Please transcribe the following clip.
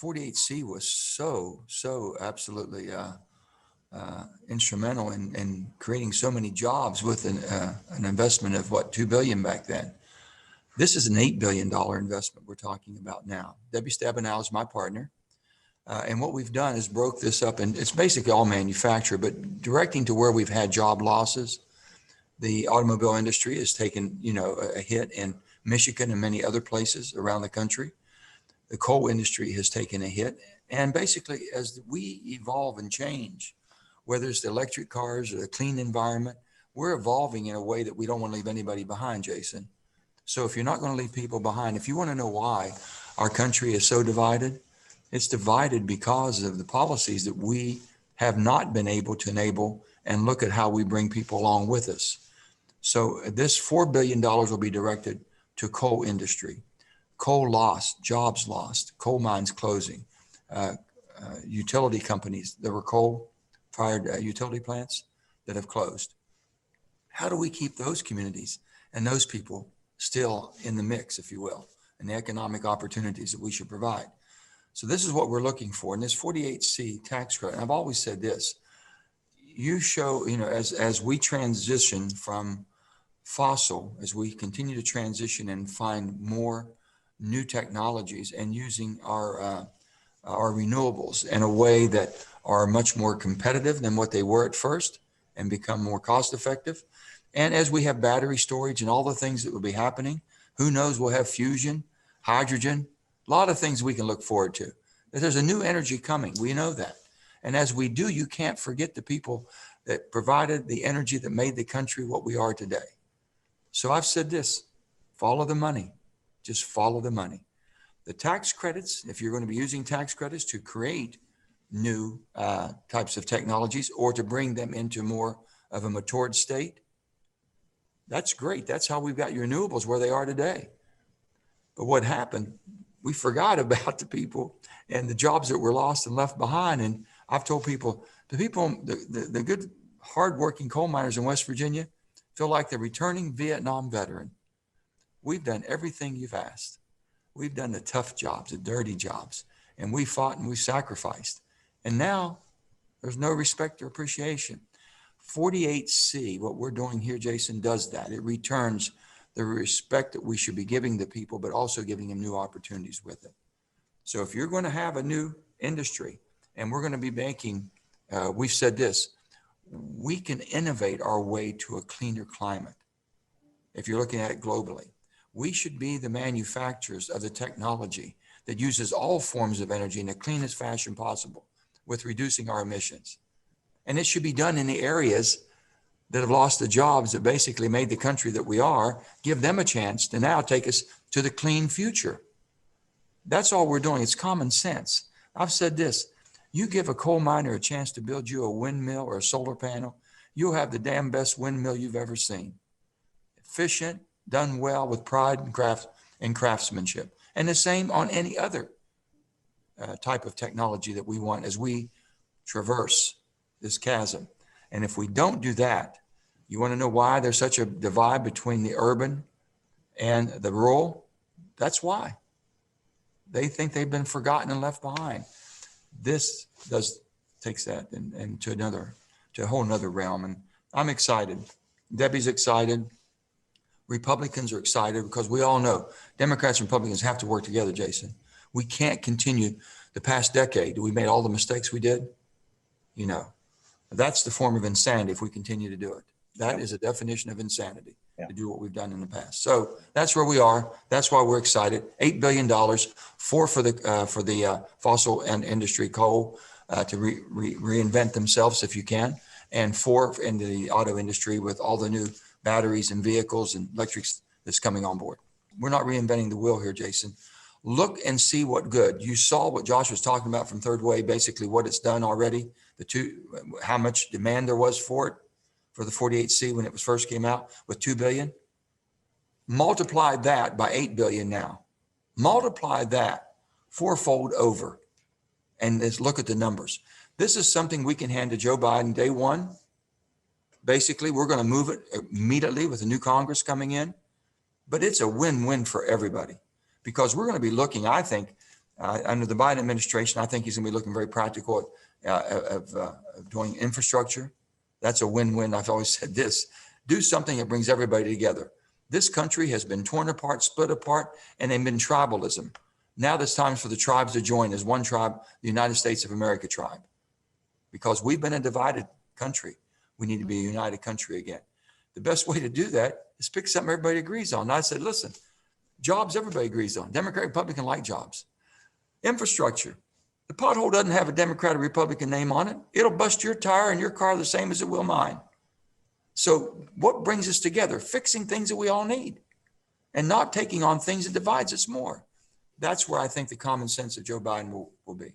48C was so absolutely instrumental in creating so many jobs with an investment of what, 2 billion back then. This is an $8 billion investment we're talking about now. Debbie Stabenow is my partner. And what we've done is broke this up, and it's basically all manufacturer, but directing to where we've had job losses. The automobile industry has taken, a hit in Michigan and many other places around the country. The coal industry has taken a hit. And basically, as we evolve and change, whether it's the electric cars or the clean environment, we're evolving in a way that we don't want to leave anybody behind, Jason. So if you're not going to leave people behind, if you want to know why our country is so divided, it's divided because of the policies that we have not been able to enable, and look at how we bring people along with us. So this $4 billion will be directed to coal industry. Coal lost, jobs lost, coal mines closing, utility companies. There were coal-fired utility plants that have closed. How do we keep those communities and those people still in the mix, if you will, and the economic opportunities that we should provide? So this is what we're looking for. And this 48C tax credit, and I've always said this, you show, as we transition from fossil, as we continue to transition and find more new technologies and using our renewables in a way that are much more competitive than what they were at first and become more cost effective. And as we have battery storage and all the things that will be happening, who knows, we'll have fusion, hydrogen, a lot of things we can look forward to. There's a new energy coming. We know that. And as we do, you can't forget the people that provided the energy that made the country what we are today. So I've said this, follow the money. Just follow the money. The tax credits, if you're going to be using tax credits to create new types of technologies or to bring them into more of a matured state, that's great. That's how we've got your renewables where they are today. But what happened, we forgot about the people and the jobs that were lost and left behind. And I've told people, the good, hardworking coal miners in West Virginia feel like they're returning Vietnam veteran. We've done everything you've asked. We've done the tough jobs, the dirty jobs, and we fought and we sacrificed. And now there's no respect or appreciation. 48C, what we're doing here, Jason, does that. It returns the respect that we should be giving the people, but also giving them new opportunities with it. So if you're going to have a new industry and we're going to be making, we've said this, we can innovate our way to a cleaner climate. If you're looking at it globally, we should be the manufacturers of the technology that uses all forms of energy in the cleanest fashion possible with reducing our emissions. And it should be done in the areas that have lost the jobs that basically made the country that we are, give them a chance to now take us to the clean future. That's all we're doing. It's common sense. I've said this, you give a coal miner a chance to build you a windmill or a solar panel, you'll have the damn best windmill you've ever seen. Efficient, done well with pride and craftsmanship. And the same on any other type of technology that we want as we traverse this chasm. And if we don't do that, you want to know why there's such a divide between the urban and the rural? That's why. They think they've been forgotten and left behind. This takes that and to a whole nother realm. And I'm excited. Debbie's excited. Republicans are excited because we all know Democrats and Republicans have to work together, Jason. We can't continue the past decade. We made all the mistakes we did. That's the form of insanity if we continue to do it. That is a definition of insanity, to do what we've done in the past. So that's where we are. That's why we're excited. $8 billion, for the fossil and industry coal to reinvent themselves if you can, and $4 into the auto industry with all the new batteries and vehicles and electrics that's coming on board. We're not reinventing the wheel here, Jason. Look and see what good. You saw what Josh was talking about from Third Way, basically what it's done already, how much demand there was for it, for the 48C when it was first came out with 2 billion. Multiply that by 8 billion now. Multiply that fourfold over. And let's look at the numbers. This is something we can hand to Joe Biden day one. Basically, we're going to move it immediately with the new Congress coming in. But it's a win-win for everybody because we're going to be looking, I think, Under the Biden administration, I think he's going to be looking very practical of doing infrastructure. That's a win-win. I've always said this: do something that brings everybody together. This country has been torn apart, split apart, and they've been tribalism. Now there's times for the tribes to join as one tribe, the United States of America tribe, because we've been a divided country. We need to be a united country again. The best way to do that is pick something everybody agrees on. And I said, listen, jobs everybody agrees on. Democrat, Republican like jobs. Infrastructure. The pothole doesn't have a Democrat or Republican name on it. It'll bust your tire and your car the same as it will mine. So what brings us together? Fixing things that we all need and not taking on things that divides us more. That's where I think the common sense of Joe Biden will be.